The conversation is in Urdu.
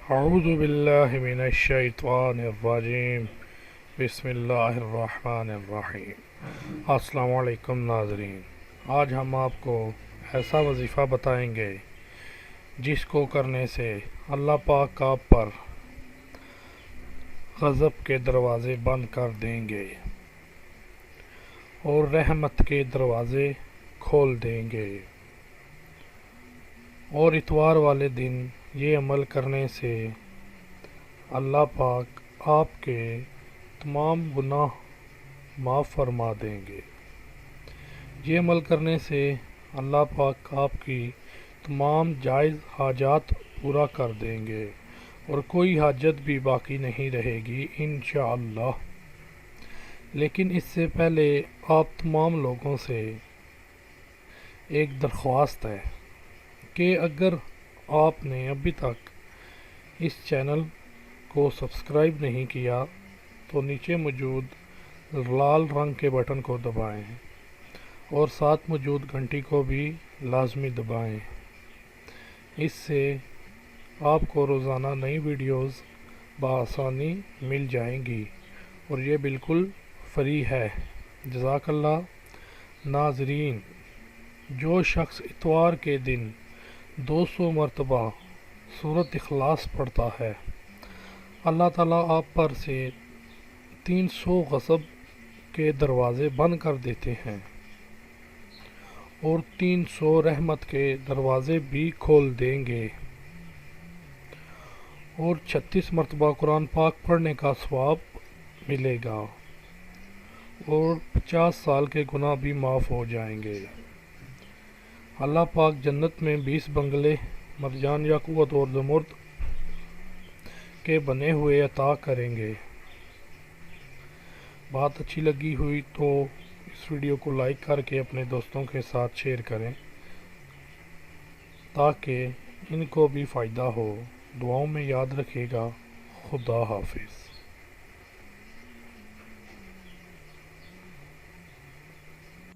اعوذ باللہ من الشیطان الرجیم بسم اللہ الرحمن الرحیم۔ السلام علیکم ناظرین، آج ہم آپ کو ایسا وظیفہ بتائیں گے جس کو کرنے سے اللہ پاک آپ پر غضب کے دروازے بند کر دیں گے اور رحمت کے دروازے کھول دیں گے، اور اتوار والے دن یہ عمل کرنے سے اللہ پاک آپ کے تمام گناہ معاف فرما دیں گے۔ یہ عمل کرنے سے اللہ پاک آپ کی تمام جائز حاجات پورا کر دیں گے اور کوئی حاجت بھی باقی نہیں رہے گی انشاءاللہ۔ لیکن اس سے پہلے آپ تمام لوگوں سے ایک درخواست ہے کہ اگر آپ نے ابھی تک اس چینل کو سبسکرائب نہیں کیا تو نیچے موجود لال رنگ کے بٹن کو دبائیں اور ساتھ موجود گھنٹی کو بھی لازمی دبائیں۔ اس سے آپ کو روزانہ نئی ویڈیوز بآسانی مل جائیں گی اور یہ بالکل فری ہے۔ جزاک اللہ۔ ناظرین، جو شخص اتوار کے دن 200 مرتبہ سورۃ اخلاص پڑھتا ہے، اللہ تعالیٰ آپ پر سے 300 غضب کے دروازے بند کر دیتے ہیں اور 300 رحمت کے دروازے بھی کھول دیں گے، اور 36 مرتبہ قرآن پاک پڑھنے کا ثواب ملے گا اور 50 سال کے گناہ بھی معاف ہو جائیں گے۔ اللہ پاک جنت میں 20 بنگلے مرجان یاقوت اور زمرد کے بنے ہوئے عطا کریں گے۔ بات اچھی لگی ہوئی تو اس ویڈیو کو لائک کر کے اپنے دوستوں کے ساتھ شیئر کریں تاکہ ان کو بھی فائدہ ہو۔ دعاؤں میں یاد رکھیے گا۔ خدا حافظ۔